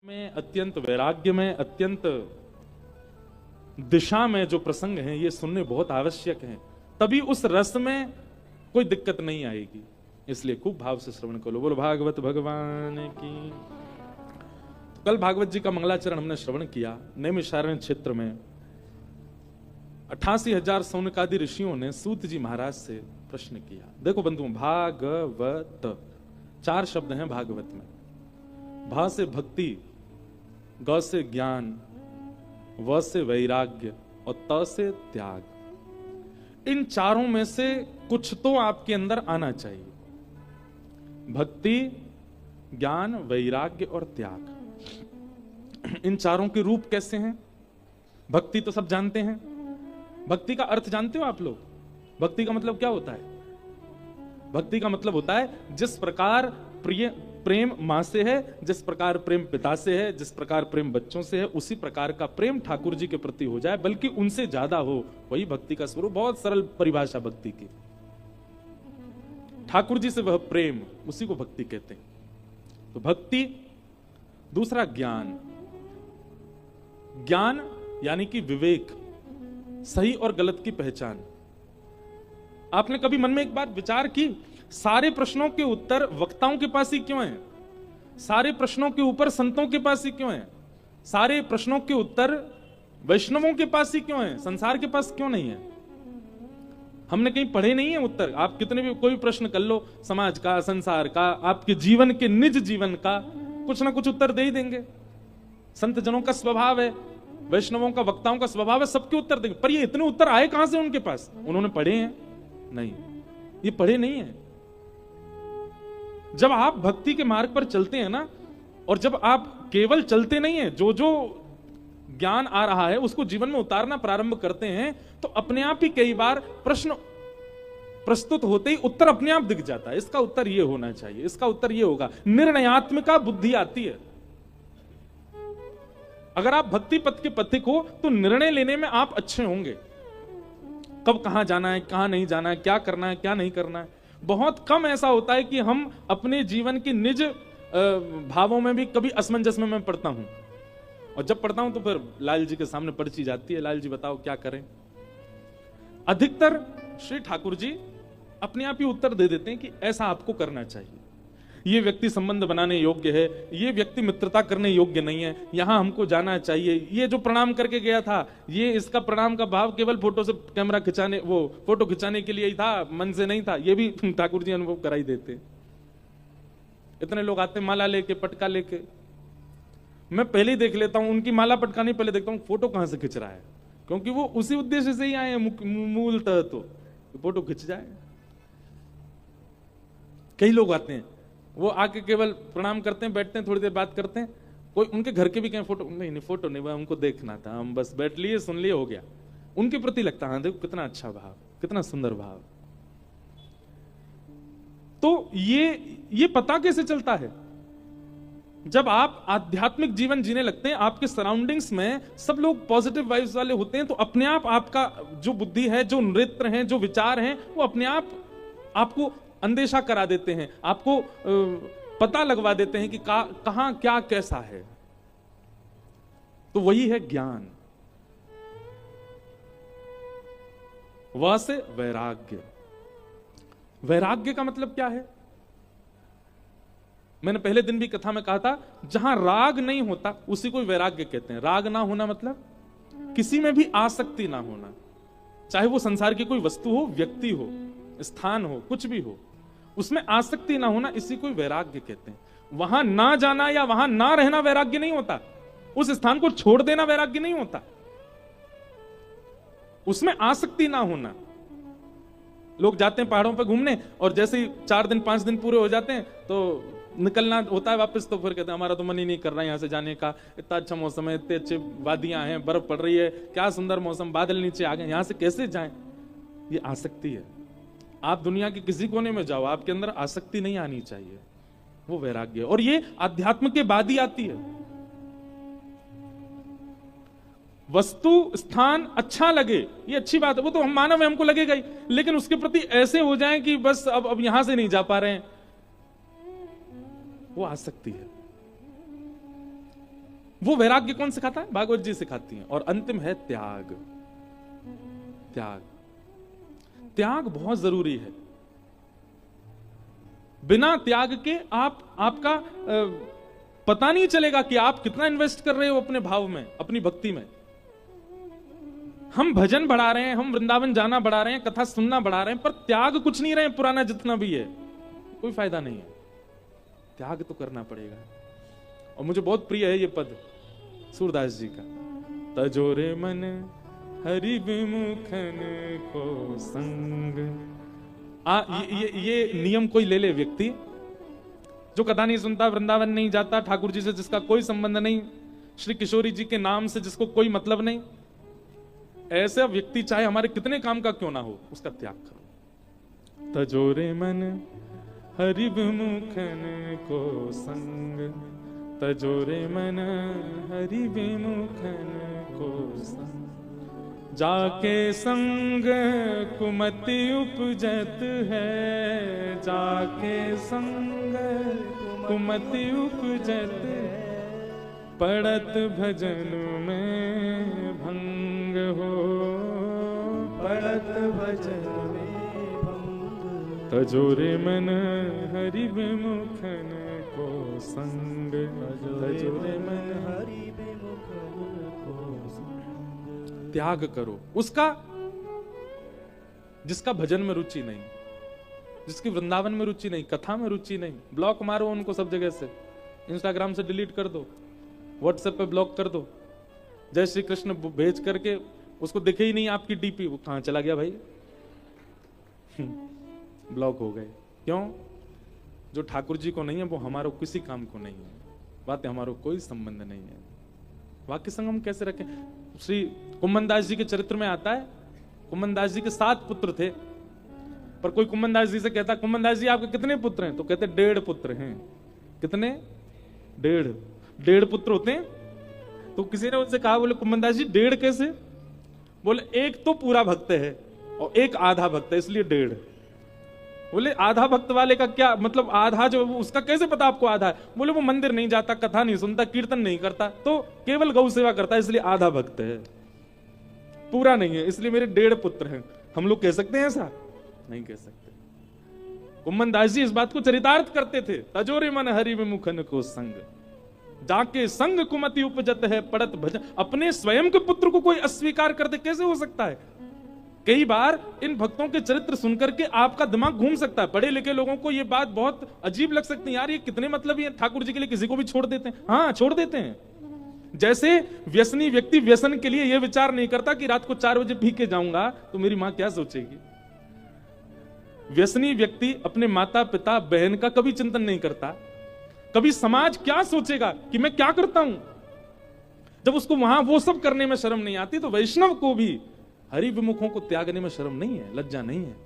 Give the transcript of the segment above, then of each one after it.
में अत्यंत वैराग्य में अत्यंत दिशा में जो प्रसंग हैं ये सुनने बहुत आवश्यक हैं, तभी उस रस में कोई दिक्कत नहीं आएगी। इसलिए खूब भाव से श्रवण करो। बोलो भागवत भगवान की। तो कल भागवत जी का मंगलाचरण हमने श्रवण किया। नैमिषारण्य क्षेत्र में 88,000 सौनकादि ऋषियों ने सूत जी महाराज से प्रश्न किया। देखो बंधुओं, भागवत 4 शब्द हैं भागवत में। भा से भक्ति, ग से ज्ञान, व से वैराग्य और त से त्याग। इन चारों में से कुछ तो आपके अंदर आना चाहिए। भक्ति, ज्ञान, वैराग्य और त्याग। इन चारों के रूप कैसे हैं? भक्ति तो सब जानते हैं। भक्ति का अर्थ जानते हो आप लोग? भक्ति का मतलब क्या होता है? भक्ति का मतलब होता है जिस प्रकार प्रेम मां से है, जिस प्रकार प्रेम पिता से है, जिस प्रकार प्रेम बच्चों से है, उसी प्रकार का प्रेम ठाकुर जी के प्रति हो जाए, बल्कि उनसे ज्यादा हो, वही भक्ति का स्वरूप। बहुत सरल परिभाषा भक्ति की। ठाकुर जी से वह प्रेम, उसी को भक्ति कहते हैं। तो भक्ति। दूसरा ज्ञान। ज्ञान यानी कि विवेक, सही और गलत की पहचान। आपने कभी मन में एक बात विचार की, सारे प्रश्नों के उत्तर वक्ताओं के पास ही क्यों हैं? सारे प्रश्नों के ऊपर संतों के पास ही क्यों हैं? सारे प्रश्नों के उत्तर वैष्णवों के पास ही क्यों हैं? संसार के पास क्यों नहीं है? हमने कहीं पढ़े नहीं है उत्तर। आप कितने भी कोई प्रश्न कर लो, समाज का, संसार का, आपके जीवन के, निज जीवन का, कुछ ना कुछ उत्तर दे ही देंगे। संत जनों का स्वभाव है, वैष्णवों का, वक्ताओं का स्वभाव है, सबके उत्तर देंगे। पर ये इतने उत्तर आए कहां से उनके पास? उन्होंने पढ़े हैं? नहीं, ये पढ़े नहीं है। जब आप भक्ति के मार्ग पर चलते हैं ना, और जब आप केवल चलते नहीं है, जो जो ज्ञान आ रहा है उसको जीवन में उतारना प्रारंभ करते हैं, तो अपने आप ही कई बार प्रश्न प्रस्तुत होते ही उत्तर अपने आप दिख जाता है। इसका उत्तर ये होना चाहिए, इसका उत्तर ये होगा। निर्णयात्मिका बुद्धि आती है। अगर आप भक्ति पथ के पथिक हो तो निर्णय लेने में आप अच्छे होंगे। कब कहां जाना है, कहां नहीं जाना है, क्या करना है, क्या नहीं करना है। बहुत कम ऐसा होता है कि हम अपने जीवन की निज भावों में भी कभी असमंजस में मैं पढ़ता हूं, और जब पढ़ता हूं तो फिर लाल जी के सामने पर्ची जाती है, लाल जी बताओ क्या करें। अधिकतर श्री ठाकुर जी अपने आप ही उत्तर दे देते हैं कि ऐसा आपको करना चाहिए। ये व्यक्ति संबंध बनाने योग्य है, ये व्यक्ति मित्रता करने योग्य नहीं है, यहां हमको जाना चाहिए। ये जो प्रणाम करके गया था, ये इसका प्रणाम का भाव केवल फोटो से कैमरा खिंचाने, वो फोटो खिंचाने के लिए ही था, मन से नहीं था। ये भी ठाकुर जी अनुभव कराई देते। इतने लोग आते माला लेके, पटका लेके। मैं पहले ही देख लेता हूं उनकी माला पटकाने, पहले देखता हूं फोटो कहां से खिंच रहा है, क्योंकि वो उसी उद्देश्य से ही आए हैं मूलतः, तो फोटो खिंच जाए। कई लोग आते हैं, वो आके केवल प्रणाम करते हैं, बैठते हैं, थोड़ी देर बात करते हैं। कोई उनके घर के भी कहें फोटो, नहीं फोटो नहीं, हमको देखना था, हम बस बैठ लिए, सुन लिए, हो गया। उनके प्रति लगता है देखो कितना अच्छा भाव, कितना सुंदर भाव। तो ये पता कैसे चलता है? जब आप आध्यात्मिक जीवन जीने लगते हैं, आपके सराउंडिंग्स में सब लोग पॉजिटिव वाइब्स वाले होते हैं, तो अपने आप आपका जो बुद्धि है, जो नृत्य हैं, जो विचार हैं, वो अपने आप आपको अंदेशा करा देते हैं, आपको पता लगवा देते हैं कि कहां क्या कैसा है। तो वही है ज्ञान। वह से वैराग्य। वैराग्य का मतलब क्या है? मैंने पहले दिन भी कथा में कहा था, जहां राग नहीं होता उसी को वैराग्य कहते हैं। राग ना होना मतलब किसी में भी आसक्ति ना होना, चाहे वो संसार की कोई वस्तु हो, व्यक्ति हो, स्थान हो, कुछ भी हो, उसमें आसक्ति ना होना, इसी को वैराग्य कहते हैं। वहां ना जाना या वहां ना रहना वैराग्य नहीं होता, उस स्थान को छोड़ देना वैराग्य नहीं होता, उसमें आसक्ति ना होना। लोग जाते हैं पहाड़ों पर घूमने, और जैसे ही 4 दिन 5 दिन पूरे हो जाते हैं तो निकलना होता है वापस, तो फिर कहते हैं हमारा तो मन ही नहीं कर रहा है यहां से जाने का, इतना अच्छा मौसम है, इतने अच्छे वादियां हैं, बर्फ पड़ रही है, क्या सुंदर मौसम, बादल नीचे आ गए, यहां से कैसे जाएं? ये आसक्ति है। आप दुनिया के किसी कोने में जाओ, आपके अंदर आसक्ति नहीं आनी चाहिए, वो वैराग्य है। और ये आध्यात्म के बाद ही आती है। वस्तु, स्थान अच्छा लगे, ये अच्छी बात है, वो तो हम मानव है, हमको लगेगा ही, लेकिन उसके प्रति ऐसे हो जाए कि बस अब यहां से नहीं जा पा रहे हैं, वो आसक्ति है। वो वैराग्य कौन सिखाता है? भागवत जी सिखाती हैं। और अंतिम है त्याग। त्याग, त्याग बहुत जरूरी है। बिना त्याग के आपका पता नहीं चलेगा कि आप कितना इन्वेस्ट कर रहे हो अपने भाव में, अपनी भक्ति में। हम भजन बढ़ा रहे हैं, हम वृंदावन जाना बढ़ा रहे हैं, कथा सुनना बढ़ा रहे हैं, पर त्याग कुछ नहीं रहे हैं, पुराना जितना भी है, कोई फायदा नहीं है। त्याग तो करना पड़ेगा। और मुझे बहुत प्रिय है ये पद सूरदास जी का, तजोरे मन हरि विमुखन को संग। ये नियम कोई ले ले व्यक्ति जो कथा नहीं सुनता, वृंदावन नहीं जाता, ठाकुर जी से जिसका कोई संबंध नहीं, श्री किशोरी जी के नाम से जिसको कोई मतलब नहीं, ऐसा व्यक्ति चाहे हमारे कितने काम का क्यों ना हो, उसका त्याग करो। तजोरे मन हरि विमुखन को संग, तजोरे मन हरि विमुखन को संग। जाके संग कुमति उपजत है, जाके संग कुमति उपजत है, पड़त भजन में भंग हो, पड़त भजन में भंग। तजोरे मन हरि विमुखन को संग, तजोरे मन हरि विमुखन को संग। त्याग करो उसका जिसका भजन में रुचि नहीं, जिसकी वृंदावन में रुचि नहीं, कथा में रुचि नहीं। ब्लॉक मारो उनको सब जगह से, इंस्टाग्राम से डिलीट कर दो, व्हाट्सएप पे ब्लॉक कर दो, जय श्री कृष्ण भेज करके उसको दिखे ही नहीं आपकी डीपी, वो कहां चला गया भाई? ब्लॉक हो गए। क्यों? जो ठाकुर जी को नहीं है वो हमारो किसी काम को नहीं है, बातें हमारो कोई संबंध नहीं है। वाक्य संगम कैसे रखें? श्री कुम्मन दास जी के चरित्र में आता है, कुम्मन दास जी के 7 पुत्र थे, पर कोई कुम्मन दास जी से कहता, कुम्मन दास जी आपके कितने पुत्र हैं? तो कहते 1.5 पुत्र हैं। कितने? 1.5 पुत्र होते हैं। तो किसी ने उनसे कहा, बोले कुम्मन दास जी 1.5 कैसे? बोले एक तो पूरा भक्त है और एक आधा भक्त है, इसलिए 1.5। बोले आधा भक्त वाले का क्या मतलब? आधा जो उसका कैसे पता आपको आधा है? बोले वो मंदिर नहीं जाता, कथा नहीं सुनता, कीर्तन नहीं करता, तो केवल गौ सेवा करता है, इसलिए आधा भक्त है, पूरा नहीं है, इसलिए मेरे 1.5 पुत्र हैं। हम लोग कह सकते हैं ऐसा? नहीं कह सकते। कुम्मन दास जी इस बात को चरितार्थ करते थे, तजोरे मन हरि विमुखन को संग, जाके संग कुमति उपजत है, पड़त भजन। अपने स्वयं के पुत्र को कोई अस्वीकार कर दे, कैसे हो सकता है? कई बार इन भक्तों के चरित्र सुनकर के आपका दिमाग घूम सकता है। पढ़े लिखे लोगों को ये बात बहुत अजीब लग सकती है, यार ये कितने मतलब है, ठाकुर जी के लिए किसी को भी छोड़ देते हैं। हाँ, छोड़ देते हैं। जैसे व्यसनी व्यक्ति व्यसन के लिए यह विचार नहीं करता कि रात को 4 बजे पी के जाऊंगा तो मेरी मां क्या सोचेगी। व्यसनी व्यक्ति अपने माता पिता बहन का कभी चिंतन नहीं करता, कभी समाज क्या सोचेगा कि मैं क्या करता हूं। जब उसको वहां वो सब करने में शर्म नहीं आती, तो वैष्णव को भी हरि विमुखों को त्यागने में शर्म नहीं है, लज्जा नहीं है।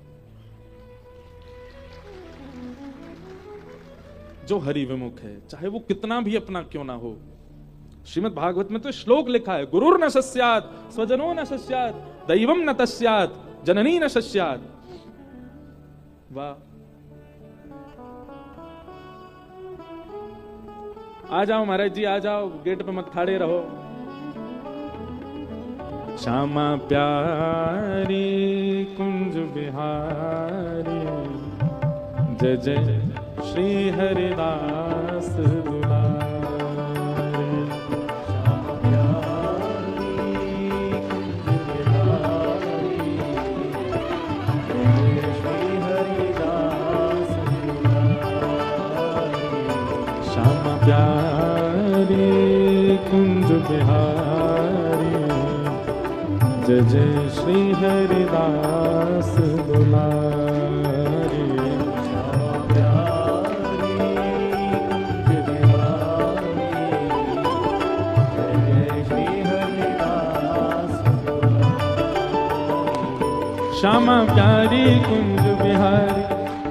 जो हरि विमुख है, चाहे वो कितना भी अपना क्यों ना हो। श्रीमद् भागवत में तो श्लोक लिखा है, गुरुर न सस्यात्, स्वजनो न सस्यात्, दैवम न तस्यात्, जननी न सस्यात्। वाह! आ जाओ महाराज जी, आ जाओ, गेट पे मत खड़े रहो। श्यामा प्यारी कुंज बिहारी, जय जय श्री हरिदास दुलारे। श्यामा प्यारी कुंज बिहारी, जय श्री हरिदास दुलारे। श्यामा प्यारी कुंज बिहारी, जय जय श्री हरिदास दुलारी। श्यामा प्यारी कुंज बिहारी, जय जय श्री हरिदास दुलारी। श्यामा प्यारी कुंज बिहारी,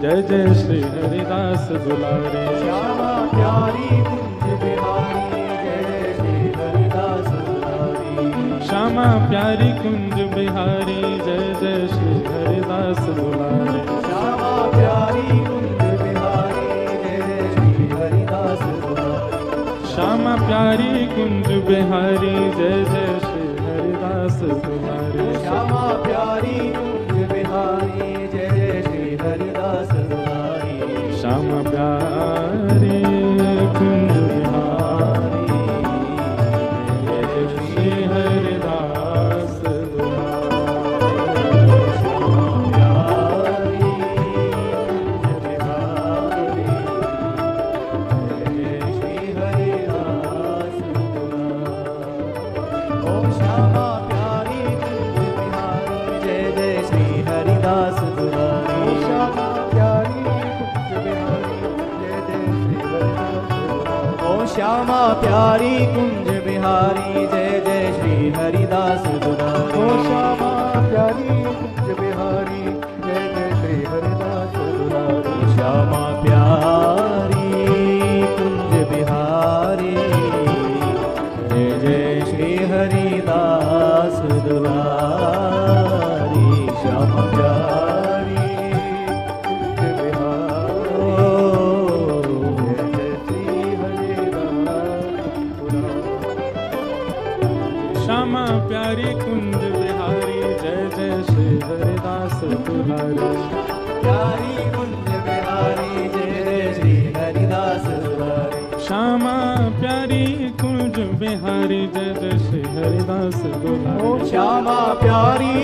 जय जय श्री हरिदास दुलारे। श्यामा प्यारी कुंज बिहारी, जय जय श्री हरिदास दुलारी। श्यामा प्यारी कुंज बिहारी, जय जय श्री हरिदास दुलारे। श्यामा प्यारी कुंज बिहारी, जय जय श्री हरिदास दुलारे। श्यामा प्यारी कुंज बिहारी जय जय श्री हरिदास दुलारी। श्यामा प्यारी कुंज बिहारी जय जय श्री हरिदास दुलारी। श्यामा प्यारी कुंज बिहारी जय जय श्री हरिदास श्यामा प्यारी कुंज बिहारी जय जय श्री हरिदास दुलारी। ओ श्यामा प्यारी कुंज बिहारी जय जय श्री हरिदास दुलारी। श्यामा प्यारी कुंज बिहारी जय जय श्री हरिदास दुलारी। श्यामा प्यारी कुंज श्यामा प्यारी कुंज बिहारी जय जय श्री हरिदास दुलारी। प्यारी कुंज बिहारी जय जय श्री हरिदास दुलारी। श्यामा प्यारी कुंज बिहारी जय जय श्री हरिदास दुलारी। श्यामा प्यारी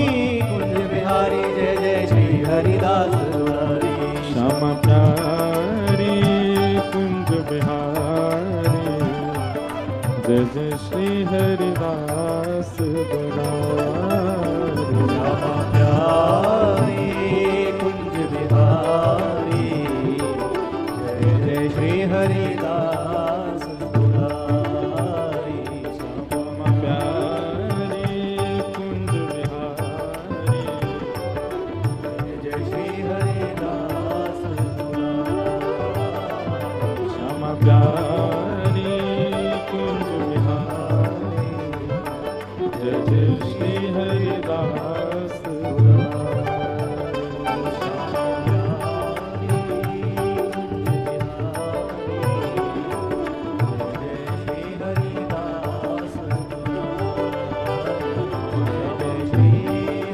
कुंज बिहारी जय जय श्री हरिदास दुलारी। श्यामा प्यारी कुंज बिहारी जय जय श्री हरिदास दुलारी। श्यामा प्यारी कुंज बिहारी जय जय श्री हरिदास दुलारी। श्यामा प्यारी कुंज बिहारी जय जय श्री हरिदास दुलारी। श्यामा प्यारी कुंज बिहारी जय जय श्री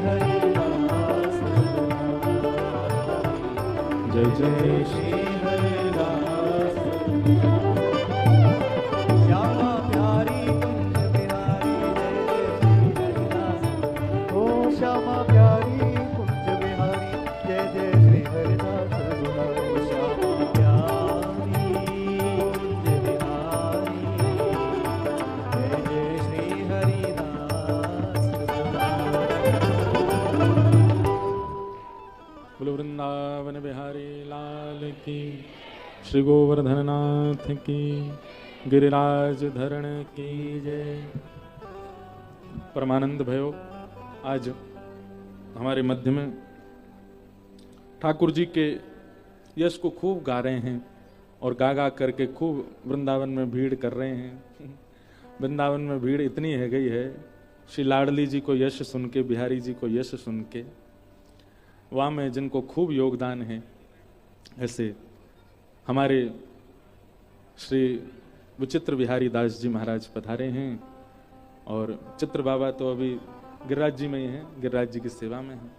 हरिदास दुलारी। जय जय श्री हरिदास। श्यामा प्यारी कुंज बिहारी जय जय श्री हरिदास दुलारी। श्यामा प्यारी कुंज बिहारी जय जय श्री हरिदास दुलारी। बोलो वृंदावन बिहारी लाल की, श्री गोवर्धन नाथ की, गिरिराज धरण की जय। परमानंद भयो, आज हमारे मध्य में ठाकुर जी के यश को खूब गा रहे हैं और गा गा करके खूब वृंदावन में भीड़ कर रहे हैं। वृंदावन में भीड़ इतनी है गई है, श्री लाडली जी को यश सुन के, बिहारी जी को यश सुन के, वहाँ में जिनको खूब योगदान है, ऐसे हमारे श्री विचित्र बिहारी दास जी महाराज पधारे हैं और चित्र बाबा तो अभी गिरिराज जी में ही हैं, गिरिराज जी की सेवा में हैं।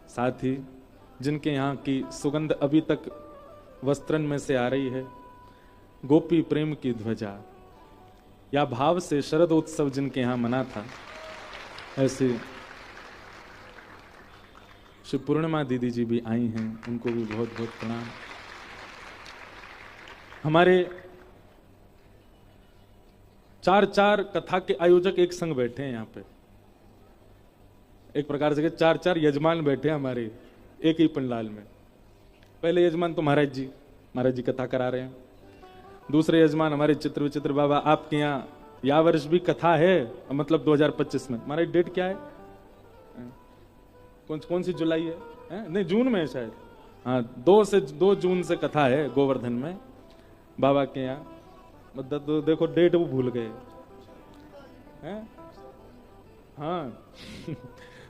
साथ ही जिनके यहाँ की सुगंध अभी तक वस्त्रन में से आ रही है, गोपी प्रेम की ध्वजा, या भाव से शरद उत्सव जिनके यहाँ मना था, ऐसे श्री पूर्णिमा दीदी जी भी आई हैं, उनको भी बहुत बहुत प्रणाम। हमारे चार कथा के आयोजक एक संग बैठे हैं यहाँ पे, एक प्रकार से चार यजमान बैठे हैं हमारे एक ही पंडाल में। पहले यजमान तो महाराज जी कथा करा रहे हैं। दूसरे यजमान हमारे चित्र विचित्र बाबा, आपके यहाँ या वर्ष भी कथा है, मतलब 2025 में। हमारी डेट क्या है? कौन सी जुलाई है? नहीं, जून में है शायद। हाँ, 2 जून से कथा है गोवर्धन में बाबा के यहाँ। मतलब तो देखो डेट वो भूल गए हैं। हाँ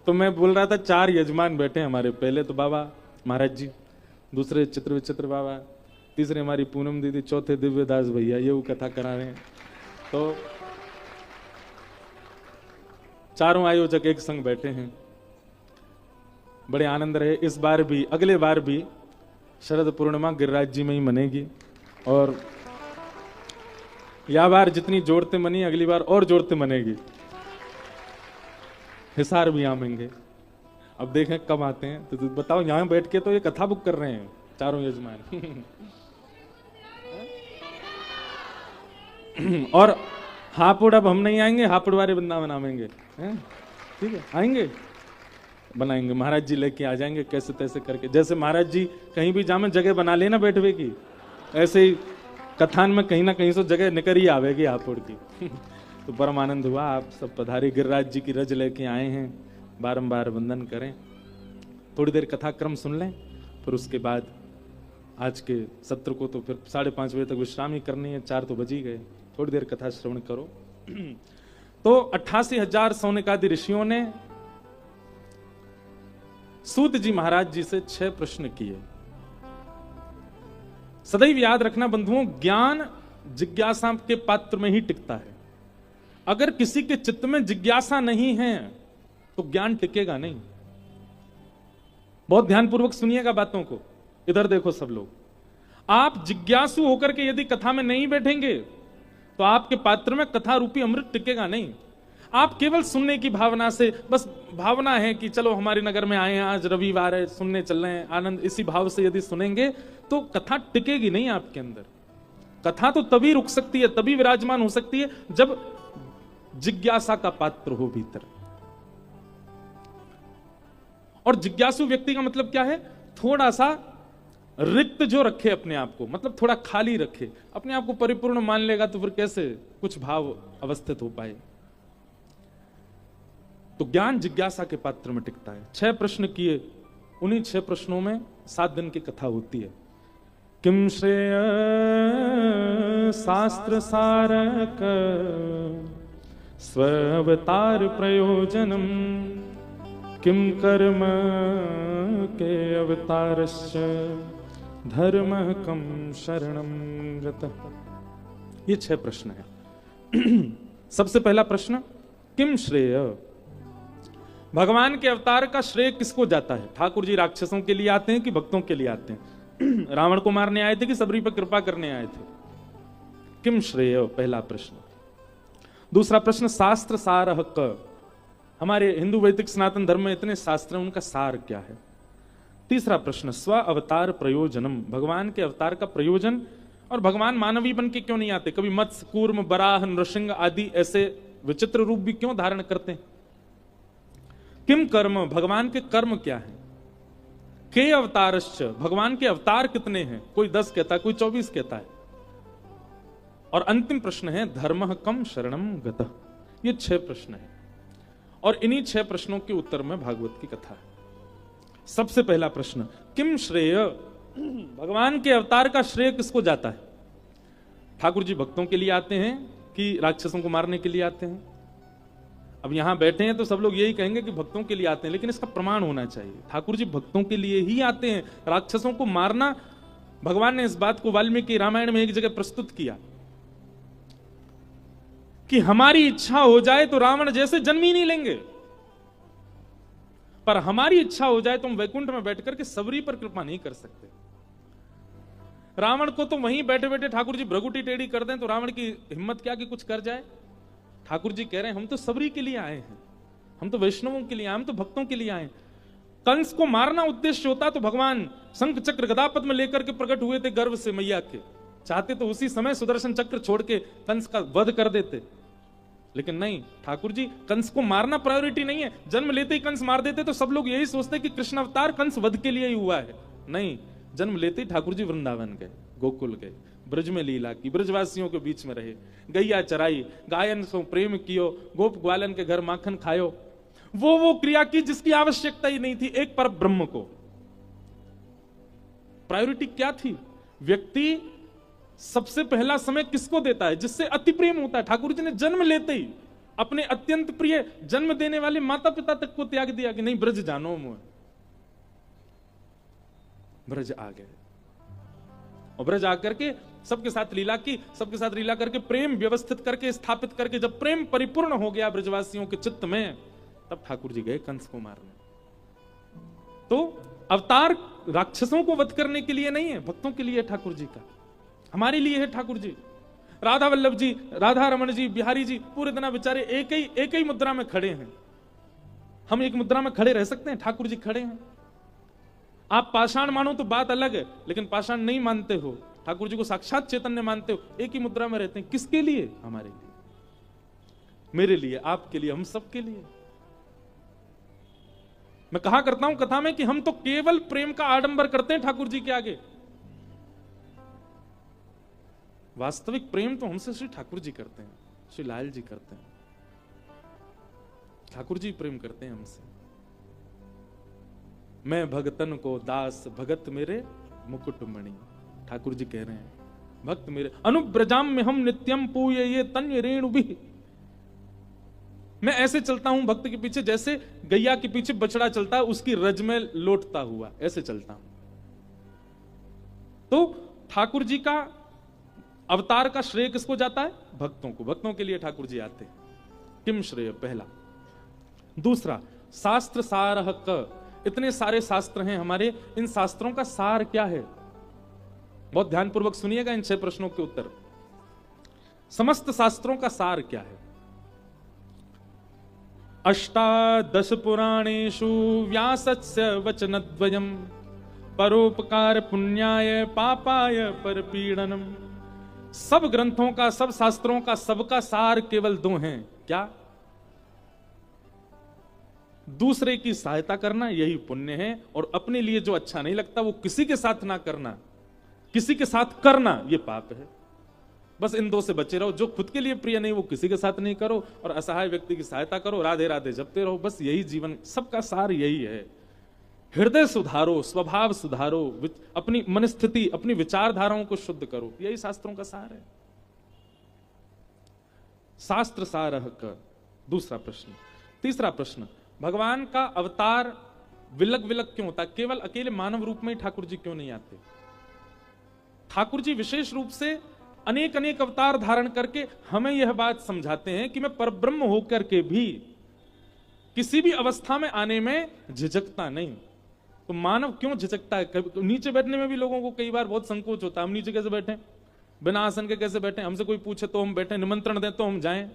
तो मैं बोल रहा था 4 यजमान बैठे हमारे। पहले तो बाबा महाराज जी, दूसरे चित्र विचित्र बाबा, तीसरे हमारी पूनम दीदी, चौथे दिव्यदास भैया, ये वो कथा करा रहे हैं। तो चारों आयोजक एक संग बैठे हैं, बड़े आनंद रहे। इस बार भी, अगले बार भी शरद पूर्णिमा गिरिराज जी में ही मनेगी, और या बार जितनी जोड़ते मनी अगली बार और जोड़ते मनेगी। हिसार भी आमेंगे, अब देखें कब आते हैं। तो बताओ, यहां बैठ के तो ये कथा बुक कर रहे हैं चारों यजमान। और हापुड़ अब हम नहीं आएंगे, हापुड़ वाले वृंदावन आवेंगे, ठीक है, आएंगे, बनाएंगे, महाराज जी लेके आ जाएंगे कैसे तैसे करके। जैसे महाराज जी कहीं भी जामे जगह बना लेना बैठवे की, ऐसे ही कथान में कहीं ना कहीं से जगह निकल ही आवेगी हापुड़ की। तो परम आनंद हुआ, आप सब पधारे, गिरिराज जी की रज लेके आए हैं, बारंबार वंदन करें। थोड़ी देर कथा क्रम सुन लें, फिर उसके बाद आज के सत्र को तो फिर 5:30 बजे तक विश्राम ही करनी है, 4 तो बज ही गए। थोड़ी देर कथा श्रवण करो। तो 88,000 सौनकादि ऋषियों ने सूत जी महाराज जी से 6 प्रश्न किए। सदैव याद रखना बंधुओं, ज्ञान जिज्ञासा के पात्र में ही टिकता है। अगर किसी के चित्त में जिज्ञासा नहीं है तो ज्ञान टिकेगा नहीं। बहुत ध्यानपूर्वक सुनिएगा बातों को, इधर देखो सब लोग। आप जिज्ञासु होकर के यदि कथा में नहीं बैठेंगे तो आपके पात्र में कथा रूपी अमृत टिकेगा नहीं। आप केवल सुनने की भावना से, बस भावना है कि चलो हमारे नगर में आए हैं, आज रविवार है, सुनने चल रहे हैं, आनंद, इसी भाव से यदि सुनेंगे तो कथा टिकेगी नहीं आपके अंदर। कथा तो तभी रुक सकती है, तभी विराजमान हो सकती है जब जिज्ञासा का पात्र हो भीतर। और जिज्ञासु व्यक्ति का मतलब क्या है? थोड़ा सा रिक्त जो रखे अपने आप को, मतलब थोड़ा खाली रखे अपने आप को। परिपूर्ण मान लेगा तो फिर कैसे कुछ भाव अवस्थित हो पाए। तो ज्ञान जिज्ञासा के पात्र में टिकता है। 6 प्रश्न किए, उन्हीं 6 प्रश्नों में 7 दिन की कथा होती है। किम श्रेय शास्त्र सारक स्वावतार प्रयोजनम, किम कर्म के अवतारश्च धर्म कम शरणम गतः। ये 6 प्रश्न है। सबसे पहला प्रश्न, किम श्रेय, भगवान के अवतार का श्रेय किसको जाता है? ठाकुर जी राक्षसों के लिए आते हैं कि भक्तों के लिए आते हैं? रावण को मारने आए थे कि सबरी पर कृपा करने आए थे? किम श्रेय, पहला प्रश्न। दूसरा प्रश्न, शास्त्र सारः क, हमारे हिंदू वैदिक सनातन धर्म में इतने शास्त्र हैं, उनका सार क्या है? तीसरा प्रश्न, स्व अवतार प्रयोजनम, भगवान के अवतार का प्रयोजन। और भगवान मानवी बन के क्यों नहीं आते? कभी मत्स्य, कूर्म, बराह, नृसिंह आदि ऐसे विचित्र रूप भी क्यों धारण करते हैं? किम कर्म, भगवान के कर्म क्या है? के अवतारश्च, भगवान के अवतार कितने हैं? कोई 10 कहता है, कोई 24 कहता है। और अंतिम प्रश्न है, धर्म कम शरणम गतः। ये 6 प्रश्न है, और इन्हीं 6 प्रश्नों के उत्तर में भागवत की कथा है। सबसे पहला प्रश्न, किम श्रेय, भगवान के अवतार का श्रेय किसको जाता है? ठाकुर जी भक्तों के लिए आते हैं कि राक्षसों को मारने के लिए आते हैं? अब यहां बैठे हैं तो सब लोग यही कहेंगे कि भक्तों के लिए आते हैं, लेकिन इसका प्रमाण होना चाहिए। ठाकुर जी भक्तों के लिए ही आते हैं। राक्षसों को मारना, भगवान ने इस बात को वाल्मीकि रामायण में एक जगह प्रस्तुत किया कि हमारी इच्छा हो जाए तो रावण जैसे जन्म ही नहीं लेंगे, पर हमारी इच्छा हो जाए तो हम वैकुंठ में बैठकर के सबरी पर कृपा नहीं कर सकते। रावण को तो वहीं बैठे बैठे ठाकुर जी भ्रगुटी टेढ़ी कर दें तो रावण की हिम्मत क्या कि कुछ कर जाए? ठाकुर जी कह रहे हैं, हम तो सबरी के लिए आए हैं, हम तो वैष्णवों के लिए आए, हम तो भक्तों के लिए आए। कंस को मारना उद्देश्य होता तो भगवान शंख चक्र गदापद्म में लेकर के प्रकट हुए थे गर्व से मैया के। चाहते तो उसी समय सुदर्शन चक्र छोड़ के कंस का वध कर देते, लेकिन नहीं, ठाकुर जी कंस को मारना प्रायोरिटी नहीं है। जन्म लेते ही कंस मार देते तो सब लोग यही सोचते कि कृष्ण अवतार कंस वध के लिए ही हुआ है। नहीं, जन्म लेते ही ठाकुर जी वृंदावन गए, गोकुल गए, ब्रज में लीला की, ब्रजवासियों के बीच में रहे, गैया चराई, गायन सो प्रेम कियो, गोप ग्वालन के घर माखन खायो। वो क्रिया की जिसकी आवश्यकता ही नहीं थी एक पर ब्रह्म को। प्रायोरिटी क्या थी? व्यक्ति सबसे पहला समय किसको देता है? जिससे अति प्रेम होता है। ठाकुर जी ने जन्म लेते ही अपने अत्यंत प्रिय जन्म देने वाले माता पिता तक को त्याग दिया कि नहीं, ब्रज जानो मुझे। ब्रज आ गए। और ब्रज आकर के सबके साथ लीला की, सबके साथ लीला करके प्रेम व्यवस्थित करके स्थापित करके जब प्रेम परिपूर्ण हो गया ब्रजवासियों के चित्त में, तब ठाकुर जी गए कंस को मारने। तो अवतार राक्षसों को वध करने के लिए नहीं है, भक्तों के लिए है ठाकुर जी का, हमारे लिए है ठाकुर जी। राधा वल्लभ जी, राधा रमन जी, बिहारी जी पूरे दिन बेचारे एक ही मुद्रा में खड़े हैं। हम एक मुद्रा में खड़े रह सकते हैं? ठाकुर जी खड़े हैं। आप पाषाण मानो तो बात अलग है, लेकिन पाषाण नहीं मानते हो, ठाकुर जी को साक्षात चैतन्य मानते हो, एक ही मुद्रा में रहते हैं। किसके लिए? हमारे लिए, मेरे लिए, आपके लिए, हम सबके लिए। मैं कहा करता हूं कथा में कि हम तो केवल प्रेम का आडंबर करते हैं ठाकुर जी के आगे। वास्तविक प्रेम तो हमसे श्री ठाकुर जी करते हैं, श्री लाल जी करते हैं, ठाकुर जी प्रेम करते हैं हमसे। मैं भगतन को दास भगत मेरे मुकुटमणि, ठाकुर जी कह रहे हैं भक्त मेरे। अनुब्रजाम में हम नित्यम पूये ये तन्य रेणु भी। मैं ऐसे चलता हूं भक्त के पीछे जैसे गैया के पीछे बछड़ा चलता है, उसकी रज में लौटता हुआ, ऐसे चलता हूं। तो ठाकुर जी का अवतार का श्रेय किसको जाता है? भक्तों को। भक्तों के लिए ठाकुर जी आते हैं। किम श्रेय? पहला। दूसरा, शास्त्र सारः क। इतने सारे शास्त्र हैं हमारे, इन शास्त्रों का सार क्या है? बहुत ध्यानपूर्वक सुनिएगा इन 6 प्रश्नों के उत्तर। समस्त शास्त्रों का सार क्या है? अष्टादश पुराणेषु व्यासस्य वचनद्वयम् परोपकार पुण्याय पापाय परपीडनम्। सब ग्रंथों का, सब शास्त्रों का, सबका सार केवल 2 हैं। क्या? दूसरे की सहायता करना, यही पुण्य है, और अपने लिए जो अच्छा नहीं लगता वो किसी के साथ ना करना, किसी के साथ करना ये पाप है। बस इन 2 से बचे रहो। जो खुद के लिए प्रिय नहीं वो किसी के साथ नहीं करो, और असहाय व्यक्ति की सहायता करो, राधे राधे जपते रहो। बस यही जीवन, सबका सार यही है। हृदय सुधारो, स्वभाव सुधारो, अपनी मनस्थिति, अपनी विचारधाराओं को शुद्ध करो, यही शास्त्रों का सार है। शास्त्र सारः क। दूसरा प्रश्न। तीसरा प्रश्न, भगवान का अवतार विलग विलग क्यों होता? केवल अकेले मानव रूप में ही ठाकुर जी क्यों नहीं आते? ठाकुर जी विशेष रूप से अनेक अनेक अवतार धारण करके हमें यह बात समझाते हैं कि मैं परब्रह्म होकर के भी किसी भी अवस्था में आने में झिझकता नहीं। तो मानव क्यों झिझकता है? नीचे बैठने में भी लोगों को कई बार बहुत संकोच होता है। हम नीचे कैसे बैठे, बिना आसन के कैसे बैठे? हमसे कोई पूछे तो हम बैठे, निमंत्रण दें तो हम जाएं।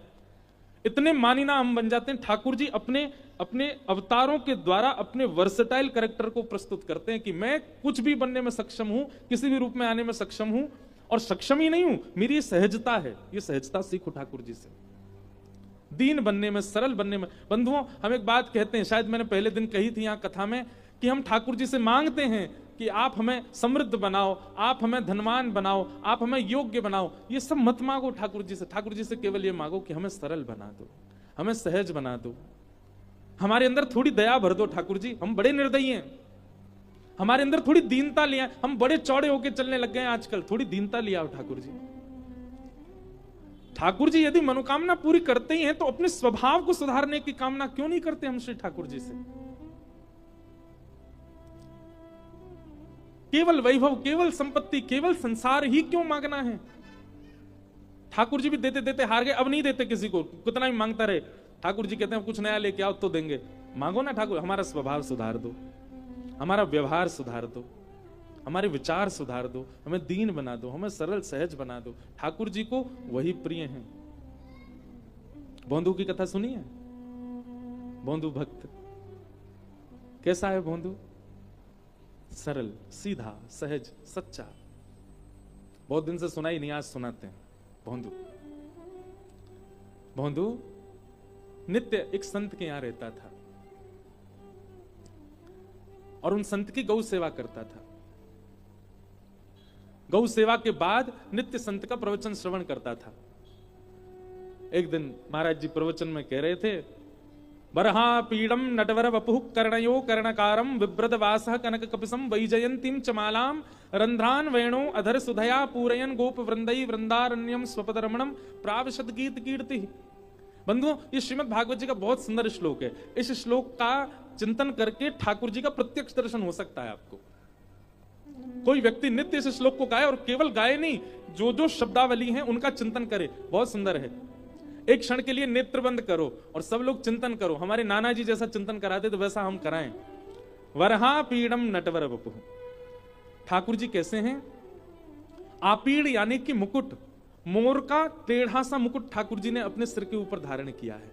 इतने मानिना हम बन जाते हैं। ठाकुर जी अपने अपने अवतारों के द्वारा अपने वर्सेटाइल कैरेक्टर को प्रस्तुत करते हैं कि मैं कुछ भी बनने में सक्षम हूं, किसी भी रूप में आने में सक्षम हूं, और सक्षम ही नहीं हूं, मेरी सहजता है। ये सहजता सीखो ठाकुर जी से, दीन बनने में, सरल बनने में। बंधुओं, हम एक बात कहते हैं, शायद मैंने पहले दिन कही थी यहां कथा में, कि हम ठाकुर जी से मांगते हैं कि आप हमें समृद्ध बनाओ, आप हमें धनवान बनाओ, आप हमें योग्य बनाओ। ये सब मत मांगो ठाकुर जी से। ठाकुर जी से केवल ये मांगो कि हमें सरल बना दो, हमें सहज बना दो, हमारे अंदर थोड़ी दया भर दो ठाकुर जी। हम बड़े निर्दयी हैं, हमारे अंदर थोड़ी दीनता लिया, हम बड़े चौड़े होकर चलने लग गए हैं आजकल, थोड़ी दीनता लिया हो ठाकुर जी। ठाकुर जी यदि मनोकामना पूरी करते ही हैं तो अपने स्वभाव को सुधारने की कामना क्यों नहीं करते हम श्री ठाकुर जी से? केवल वैभव, केवल संपत्ति, केवल संसार ही क्यों मांगना है? ठाकुर जी भी देते देते हार गए, अब नहीं देते किसी को, कितना भी मांगता रहे। ठाकुर जी कहते हैं कुछ नया लेके आओ तो देंगे। मांगो ना ठाकुर, हमारा स्वभाव सुधार दो, हमारा व्यवहार सुधार दो, हमारे विचार सुधार दो, हमें दीन बना दो, हमें सरल सहज बना दो। ठाकुर जी को वही प्रिय हैं। भोंदू की कथा सुनी है? भोंदू भक्त कैसा है? भोंदू सरल, सीधा, सहज, सच्चा। बहुत दिन से सुना ही नहीं, आज सुनाते हैं। भोंदू भोंदू नित्य एक संत के यहां रहता था और उन संत की गौ सेवा करता था। गौ सेवा के बाद नित्य संत का प्रवचन श्रवण करता था। एक दिन महाराज जी प्रवचन में कह रहे थे, बरहा पीडम नटवर वपुः कर्णयो कर्णकारम विव्रत वासः कनक कपिसम वैजयंतीम चमालाम रंध्रान वेणो अधर सुधया पूरयन गोप वृंदई वृंदारण्यम स्वपद रमणम प्राविशद गीत कीर्ति। बंधुओं, ये श्रीमद् भागवत जी का बहुत सुंदर श्लोक है। इस श्लोक का चिंतन करके ठाकुर जी का प्रत्यक्ष दर्शन हो सकता है आपको। कोई व्यक्ति नित्य इस श्लोक को गाए, और केवल गाए नहीं, जो जो शब्दावली है उनका चिंतन करे। बहुत सुंदर है। एक क्षण के लिए नेत्र बंद करो और सब लोग चिंतन करो। हमारे नाना जी जैसा चिंतन कराते तो वैसा हम कराएं। वरहा पीड़म नटवर वपुः। ठाकुर जी कैसे हैं? आपीड़ यानी कि मुकुट, मोर का टेढ़ा सा मुकुट ठाकुर जी ने अपने सिर के ऊपर धारण किया है।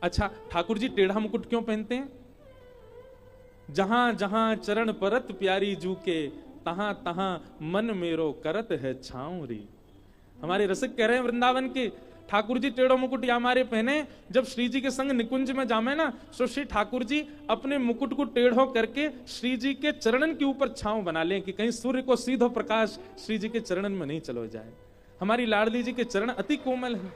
अच्छा, ठाकुर जी टेढ़ा मुकुट क्यों पहनते हैं? जहां जहां चरण परत प्यारी जू के, तहां तहां मन मेरो करत है छाऊरी। हमारे रसिक कह रहे हैं वृंदावन के, ठाकुर जी टेढ़ो मुकुट या हमारे पहने, जब श्री जी के संग निकुंज में जामे ना, तो श्री ठाकुर जी अपने मुकुट को टेढ़ो करके श्री जी के चरणन के ऊपर छांव बना लें कि कहीं सूर्य को सीधो प्रकाश श्री जी के चरणन में नहीं चलो जाए। हमारी लाडली जी के चरण अति कोमल हैं।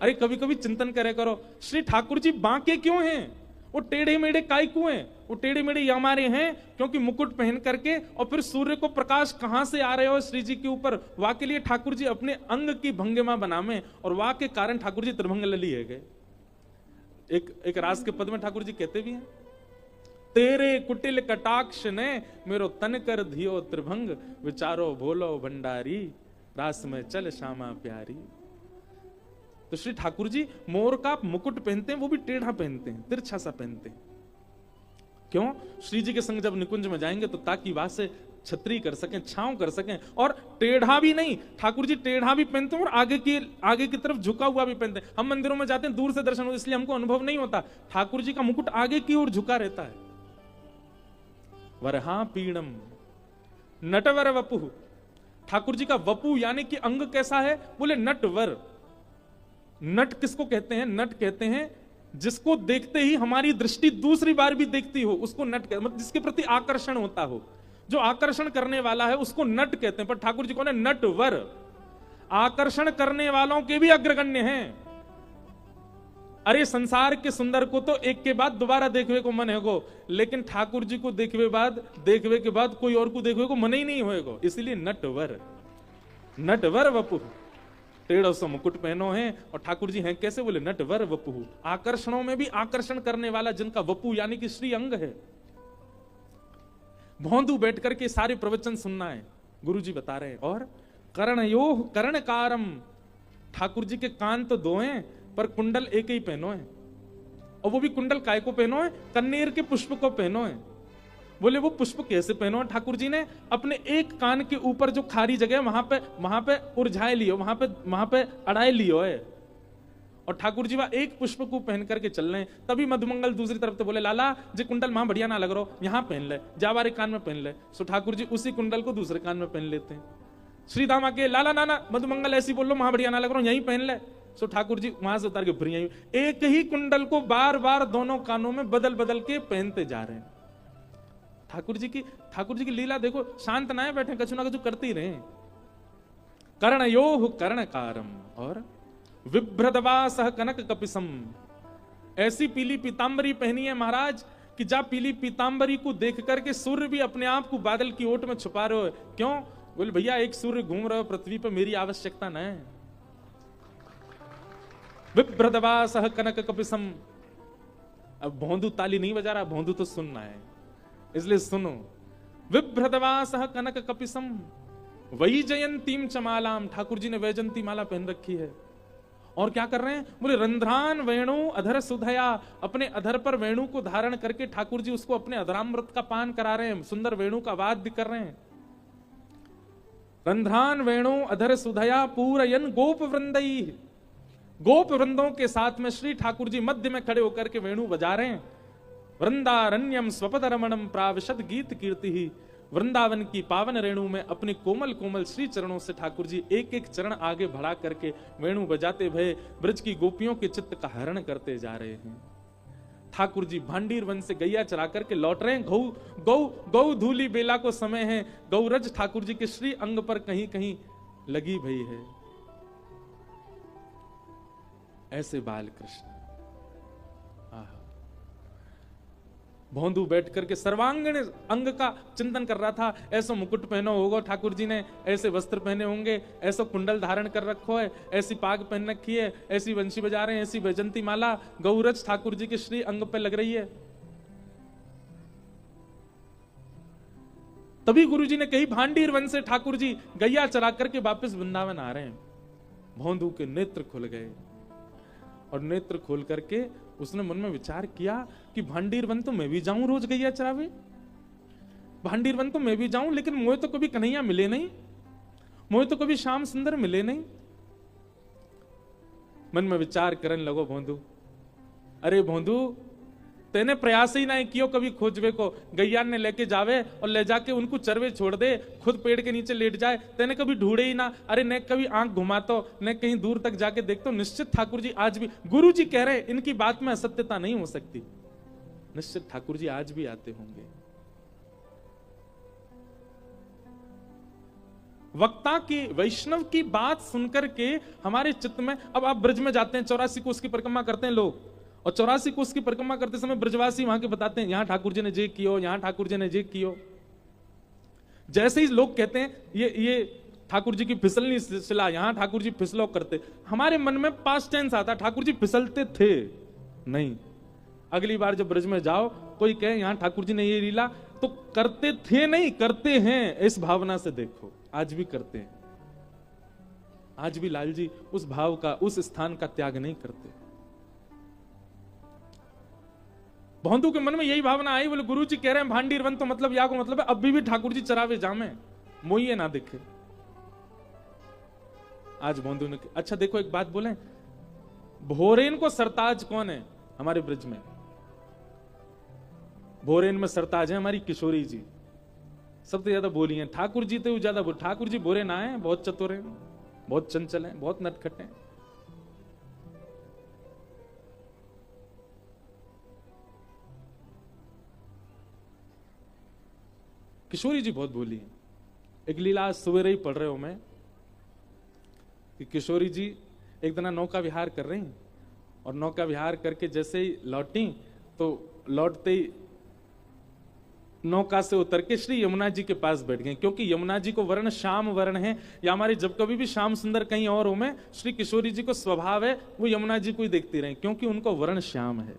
अरे कभी कभी चिंतन करे करो, श्री ठाकुर जी बांके क्यों हैं? वो टेढ़े मेढ़े काय क्यों हैं? वो टेढ़े मेढ़े हमारे हैं क्योंकि मुकुट पहन करके, और फिर सूर्य को प्रकाश कहां से आ रहे हो श्री जी के ऊपर, वाह के लिए ठाकुर जी अपने अंग की भंगिमा बनावे, और वाह के कारण ठाकुर जी त्रिभंग लली है गए। एक रास के पद में ठाकुर जी कहते भी हैं, तेरे कुटिल कटाक्ष ने मेरो तन कर धियो त्रिभंग, विचारो भोलो भंडारी, रास में चल श्यामा प्यारी। तो श्री ठाकुर जी मोर का मुकुट पहनते हैं, वो भी टेढ़ा पहनते हैं, तिरछा सा पहनते हैं। क्यों? श्री जी के संग जब निकुंज में जाएंगे तो ताकि वहां से छतरी कर सकें, छांव कर सकें। और टेढ़ा भी नहीं, ठाकुर जी टेढ़ा भी पहनते हैं और आगे की तरफ झुका हुआ भी पहनते हैं। हम मंदिरों में जाते हैं, दूर से दर्शन होता है, इसलिए हमको अनुभव नहीं होता। ठाकुर जी का मुकुट आगे की ओर झुका रहता है। वरहा पीड़म नटवर वपुः। ठाकुर जी का वपु यानी कि अंग कैसा है? बोले नटवर। नट किसको कहते हैं? नट कहते हैं जिसको देखते ही हमारी दृष्टि दूसरी बार भी देखती हो, उसको नट कहते हैं। मतलब जिसके प्रति आकर्षण होता हो, जो आकर्षण करने वाला है उसको नट कहते हैं। पर ठाकुर जी कौन है? नटवर। आकर्षण करने वालों के भी अग्रगण्य हैं। अरे संसार के सुंदर को तो एक के बाद दोबारा देखने को मन है, लेकिन ठाकुर जी को देखवे के बाद कोई और को देखने को मन ही नहीं होएगा। इसलिए नटवर, नटवर वपुः। टेढ़ो सो मुकुट पहनो है, और ठाकुर जी हैं कैसे? बोले नटवर वपुः। आकर्षणों में भी आकर्षण करने वाला, जिनका वपु यानी कि श्री अंग है। भौंदू बैठ करके सारे प्रवचन सुनना है, गुरु जी बता रहे हैं। और कर्णयोः कर्णकारम। ठाकुर जी के कान तो दो हैं, पर कुंडल एक ही पहनो है। और वो भी कुंडल काय को पहनो है? कन्नेर के पुष्प को पहनो है। बोले वो पुष्प कैसे पहनो है? ठाकुर जी ने अपने एक कान के ऊपर जो खारी जगह वहां पे उलझाए लियो, वहां पे अड़ाए लियो है। और ठाकुर जी वह एक पुष्प को पहन करके चल रहे हैं। तभी मधुमंगल दूसरी तरफ तो बोले, लाला जी कुंडल वहां बढ़िया ना लग रहा, यहां पहन ले, जावारे कान में पहन ले। सो ठाकुर जी उसी कुंडल को दूसरे कान में पहन लेते हैं। श्री दामा के, लाला नाना मधुमंगल ऐसी बोल लो, वहां बढ़िया ना लग रहा, यहीं पहन ले। सो ठाकुर जी वहां से उतार के फिर यहीं, एक ही कुंडल को बार बार दोनों कानों में बदल बदल के पहनते जा रहे हैं। ठाकुर जी की लीला देखो, शांत ना बैठे, कछु ना कछु करते ही रहे। कर्णयोः कर्णकारम और विभ्रदवासः कनक कपिसम। ऐसी पीली पीतांबरी पहनी है महाराज कि जा पीली पीतांबरी को देख करके सूर्य भी अपने आप को बादल की ओट में छुपा रहे हो। क्यों? बोले भैया एक सूर्य घूम रहे हो पृथ्वी पर, मेरी आवश्यकता न है। विभ्रदवासः कनक कपिसम। अब भौंदू ताली नहीं बजा रहा, भौंदू तो सुनना है, इसलिए सुनो। विभ्रदवासः कनक कपिसम वैजयंतीम चमालाम। ठाकुर जी ने वैजयंती माला पहन रखी है। और क्या कर रहे हैं? बोले रंध्रान वेणु अधर सुधया। अपने अधर पर वेणु को धारण करके ठाकुर जी उसको अपने अधरामृत का पान करा रहे हैं, सुंदर वेणु का वाद्य कर रहे हैं। रंध्रान वेणु अधर सुधया पूरयन गोप वृंदई। गोप वृंदों के साथ में श्री ठाकुर जी मध्य में खड़े होकर के वेणु बजा रहे हैं। वृंदारण्यम स्वपद रमणम प्राविशद गीत कीर्ति ही। वृंदावन की पावन रेणु में अपने कोमल कोमल श्री चरणों से ठाकुर जी एक एक चरण आगे बढ़ा करके वेणु बजाते भय ब्रज की गोपियों के चित्त का हरण करते जा रहे हैं। ठाकुर जी भांडीर वन से गैया चरा करके लौट रहे हैं। गौ धूली बेला को समय है, गौरज ठाकुर जी के श्री अंग पर कहीं कहीं लगी भई है। ऐसे बाल कृष्ण भौंदू बैठ करके सर्वांगीण अंग का चिंतन कर रहा था। ऐसा मुकुट पहनो होगा ठाकुर जी ने, ऐसे वस्त्र पहने होंगे, ऐसा कुंडल धारण कर रखो है, ऐसी पाग पहन रखी है, ऐसी वंशी बजा रहे हैं, ऐसी वैजंती माला गौरज ठाकुर जी के श्री अंग पे लग रही है। तभी गुरुजी ने कही, भांडीर वन से ठाकुर जी गैया चरा करके वापस वृंदावन आ रहे हैं। भौंदू के नेत्र खुल गए और नेत्र खोल करके उसने मन में विचार किया कि भांडीर वन तो मैं भी जाऊं रोज गैया चरावे, भांडीर वन तो मैं भी जाऊं, लेकिन मुझे तो कभी कन्हैया मिले नहीं, मुझे तो कभी श्याम सुंदर मिले नहीं। मन में विचार करने लगो भौंदू, अरे भौंदू तेने प्रयास ही नहीं कियो कभी खोजवे को, गैया ने लेके जावे और ले जाके उनको चरवे छोड़ दे, खुद पेड़ के नीचे लेट जाए, तेने कभी ढूंढे ही ना। अरे ने कभी आंख घुमातो, ने कहीं दूर तक जाके देखतो। निश्चित ठाकुर जी आज भी, गुरु जी कह रहे इनकी बात में असत्यता नहीं हो सकती, निश्चित ठाकुर जी आज भी आते होंगे। वक्ता की, वैष्णव की बात सुनकर के हमारे चित्त में, अब आप ब्रज में जाते हैं, 84 कोस की परिक्रमा करते हैं लोग, और 84 कोस की परिक्रमा करते समय ब्रजवासी वहां के बताते हैं, यहां ठाकुर जी ने जे कियो, यहां ठाकुर जी ने जे कियो। जैसे ही लोग कहते हैं ये ठाकुर जी की फिसलनी शिला, यहां ठाकुर जी फिसलो करते, हमारे मन में पास्ट टेंस आता, ठाकुर जी फिसलते थे नहीं। अगली बार जब ब्रज में जाओ, कोई कहे यहां ठाकुर जी ने ये लीला, तो करते थे नहीं, करते हैं, इस भावना से देखो, आज भी करते हैं। आज भी लाल जी उस भाव का, उस स्थान का त्याग नहीं करते। भौंदू के मन में यही भावना आई, बोले गुरु जी कह रहे हैं भांडीर वन, तो मतलब या को मतलब है अभी भी ठाकुर जी चरावे जामे, मोइए ना दिखे। आज भौंदू ने, अच्छा देखो एक बात बोले, भोरेन को सरताज कौन है हमारे ब्रज में? भोरेन में सरताज है हमारी किशोरी जी, सबसे ज्यादा बोली है। ठाकुर जी तो ज्यादा बोल, ठाकुर जी भोरे ना है, बहुत चतुर है, बहुत चंचल है, बहुत नटखट है। किशोरी जी बहुत बोली है। एक लीला आज सवेरे ही पढ़ रहे हो मैं, कि किशोरी जी एक दिन नौका विहार कर रही, और नौका विहार करके जैसे ही लौटी, तो लौटते ही नौका से उतर के श्री यमुना जी के पास बैठ गए, क्योंकि यमुना जी को वर्ण श्याम वर्ण है, या हमारे जब कभी भी श्याम सुंदर कहीं और हो में, श्री किशोरी जी को स्वभाव है वो यमुना जी को ही देखती रहे, क्योंकि उनको वर्ण श्याम है।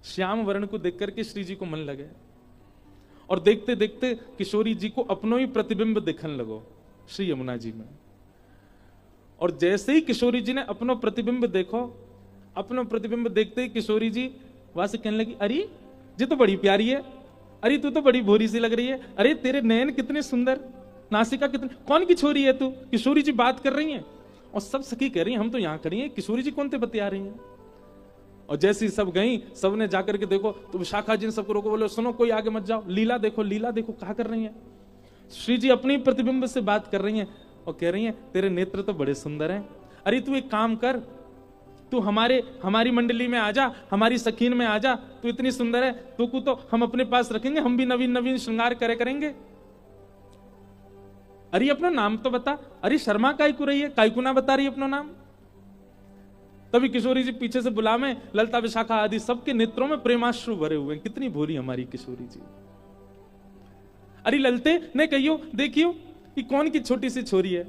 श्याम वर्ण को देख करके श्री जी को मन लगे, और देखते देखते किशोरी जी को अपनो ही प्रतिबिंब दिखने लगो श्री यमुना जी में। और जैसे ही किशोरी जी ने अपनो प्रतिबिंब देखो, अपनो प्रतिबिंब देखते ही किशोरी जी वहां से कहने लगी, अरे जी तो बड़ी प्यारी है, अरे तू तो बड़ी भोरी सी लग रही है, अरे तेरे नयन कितने सुंदर, नासिका कितनी, कौन की छोरी है तू? किशोरी जी बात कर रही हैं, और सब सखी कह रही हैं हम तो यहाँ खड़ी हैं, किशोरी जी कौन ते बतिया रही हैं। और जैसे ही सब गई, सबने जाकर के देखो, तो विशाखा जी ने सबको रोको, बोले सुनो कोई आगे मत जाओ, लीला देखो, लीला देखो क्या कर रही है। श्री जी अपनी प्रतिबिंब से बात कर रही हैं और कह रही हैं तेरे नेत्र तो बड़े सुंदर हैं, अरे तू एक काम कर, तू हमारी मंडली में आ जा, हमारी सखीन में आ जा, तू इतनी सुंदर है, तू को तो हम अपने पास रखेंगे, हम भी नवीन नवीन श्रृंगार करेंगे। अरे अपना नाम तो बता, अरे शर्मा काय को रही है, काय को ना बता रही अपना नाम। तभी किशोरी जी पीछे से बुला में, ललता विशाखा आदि सबके नेत्रों में प्रेमाश्रु भरे हुए हैं, कितनी भोली हमारी किशोरी जी। अरे ललते ने कहियो देखियो कि कौन की छोटी सी छोरी है,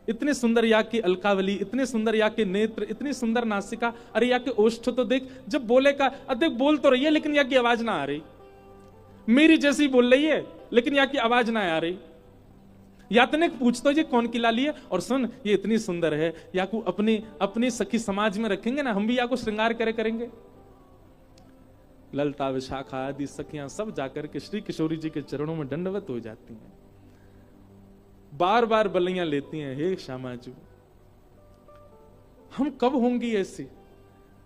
इतने सुंदर या की अलकावली, इतने सुंदर या के नेत्र, इतनी सुंदर नासिका, अरे या के ओष्ठ तो देख, जब बोले का देख बोल तो रही है लेकिन या की आवाज ना आ रही, मेरी जैसी बोल रही है लेकिन या की आवाज ना आ रही। यातने पूछता ये कौन की लाली है, और सुन ये इतनी सुंदर है, या को अपनी सखी समाज में रखेंगे ना, हम भी या को श्रृंगार करेंगे। ललता विशाखा आदि सखियां सब जाकर के श्री किशोरी जी के चरणों में दंडवत हो जाती हैं, बार बार बलियां लेती हैं, हे श्यामाजू हम कब होंगी ऐसी,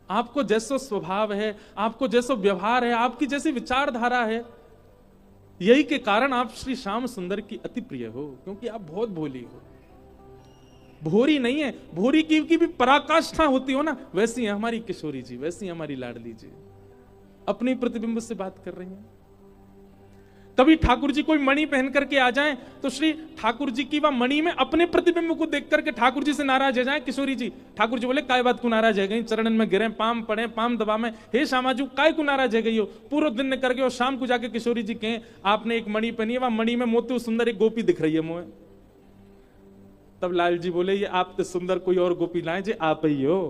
आपको जैसा स्वभाव है, आपको जैसा व्यवहार है, आपकी जैसी विचारधारा है, यही के कारण आप श्री श्याम सुंदर की अति प्रिय हो, क्योंकि आप बहुत भोली हो। भोरी नहीं है, भोरी की भी पराकाष्ठा होती हो ना, वैसी है हमारी किशोरी जी, वैसी है हमारी लाडली जी, अपनी प्रतिबिंब से बात कर रही हैं। कभी ठाकुर जी कोई मणि पहन करके आ जाएं, तो श्री ठाकुर जी की वह मणि में अपने प्रतिबिंब को देख करके ठाकुर जी से नाराज हो जाए किशोरी जी। ठाकुर जी बोले काय बात को नाराज है गई, चरणन में गिरे, पाम पड़े, पाम दबा में, हे श्यामाजू काय को नाराज है गई हो, पूरा दिन ने करके और शाम को जाके किशोरी जी कहें आपने एक मणि पहनी है, वह मणि में मोती सुंदर एक गोपी दिख रही है मुझे। तब लाल जी बोले ये आप तो सुंदर कोई और गोपी लाए जी, आप ही हो।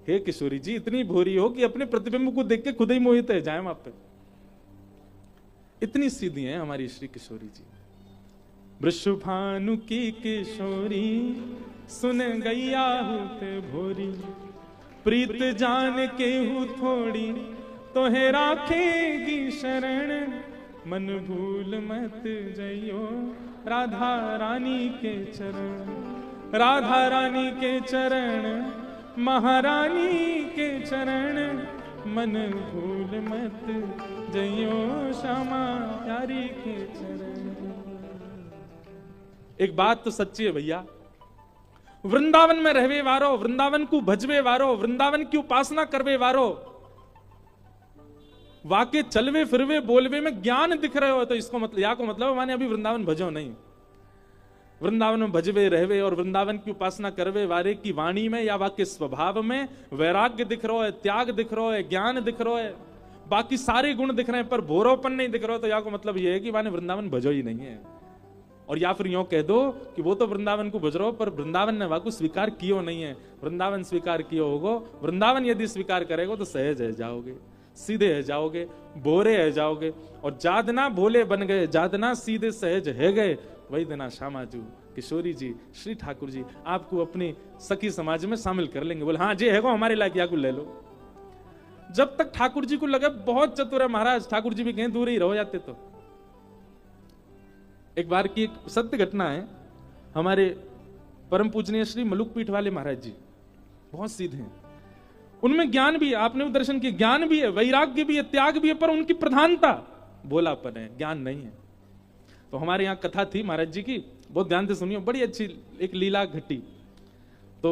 हे किशोरी जी इतनी भोरी हो कि अपने प्रतिबिंब को देख के खुद ही मोहित है जाए आप पे, इतनी सीधी है हमारी श्री किशोरी जी। वृषभानु की किशोरी सुन गैया होते भोरी, प्रीत जान के हूँ थोड़ी तो है राखेगी शरण, मन भूल मत जइयो राधा रानी के चरण, राधा रानी के चरण, महारानी के चरण, मन भूल मत जइयो श्यामा प्यारी के चरण। एक बात तो सच्ची है भैया, वृंदावन में रहवे वारो, वृंदावन को भजवे वारो, वृंदावन की उपासना करवे वारो, वाके चलवे फिरवे बोलवे में ज्ञान दिख रहे हो तो इसको मतलब या को मतलब माने अभी वृंदावन भजो नहीं। वृंदावन में भजवे रहवे और वृंदावन की उपासना करवे वारे की वाणी में या वाके स्वभाव में वैराग्य दिख रहा है, त्याग दिख रहा है, ज्ञान दिख रहा है, बाकी सारे गुण दिख रहे हैं पर भोरोपन नहीं दिख रहा, तो या को मतलब यह है कि माने वृंदावन भजो ही नहीं है। और या फिर यूं कह दो कि वो तो वृंदावन को भज रहो पर वृंदावन ने वाकु स्वीकार कियो नहीं है। वृंदावन स्वीकार कियो होगो, वृंदावन यदि स्वीकार करेगो तो सहज है जाओगे, सीधे है जाओगे, बोरे है जाओगे। और जादना भोले बन गए, जादना सीधे सहज है गए, वही देना श्यामाजू किशोरी जी श्री ठाकुर जी आपको अपनी सखी समाज में शामिल कर लेंगे। बोले हाँ जे है हमारे लायक या को ले लो। जब तक ठाकुर जी को लगे बहुत चतुर है महाराज, ठाकुर जी भी कहीं दूर ही रह जाते। तो एक बार की एक सत्य घटना है, हमारे परम पूजनीय श्री मलुक पीठ वाले महाराज जी बहुत सीधे हैं, उनमें ज्ञान भी है, आपने वो दर्शन किया, ज्ञान भी है, वैराग्य भी है, त्याग भी है, पर उनकी प्रधानता भोलापन है, ज्ञान नहीं है। तो हमारे यहाँ कथा थी महाराज जी की, बहुत ध्यान से सुनियो, बड़ी अच्छी एक लीला घटी। तो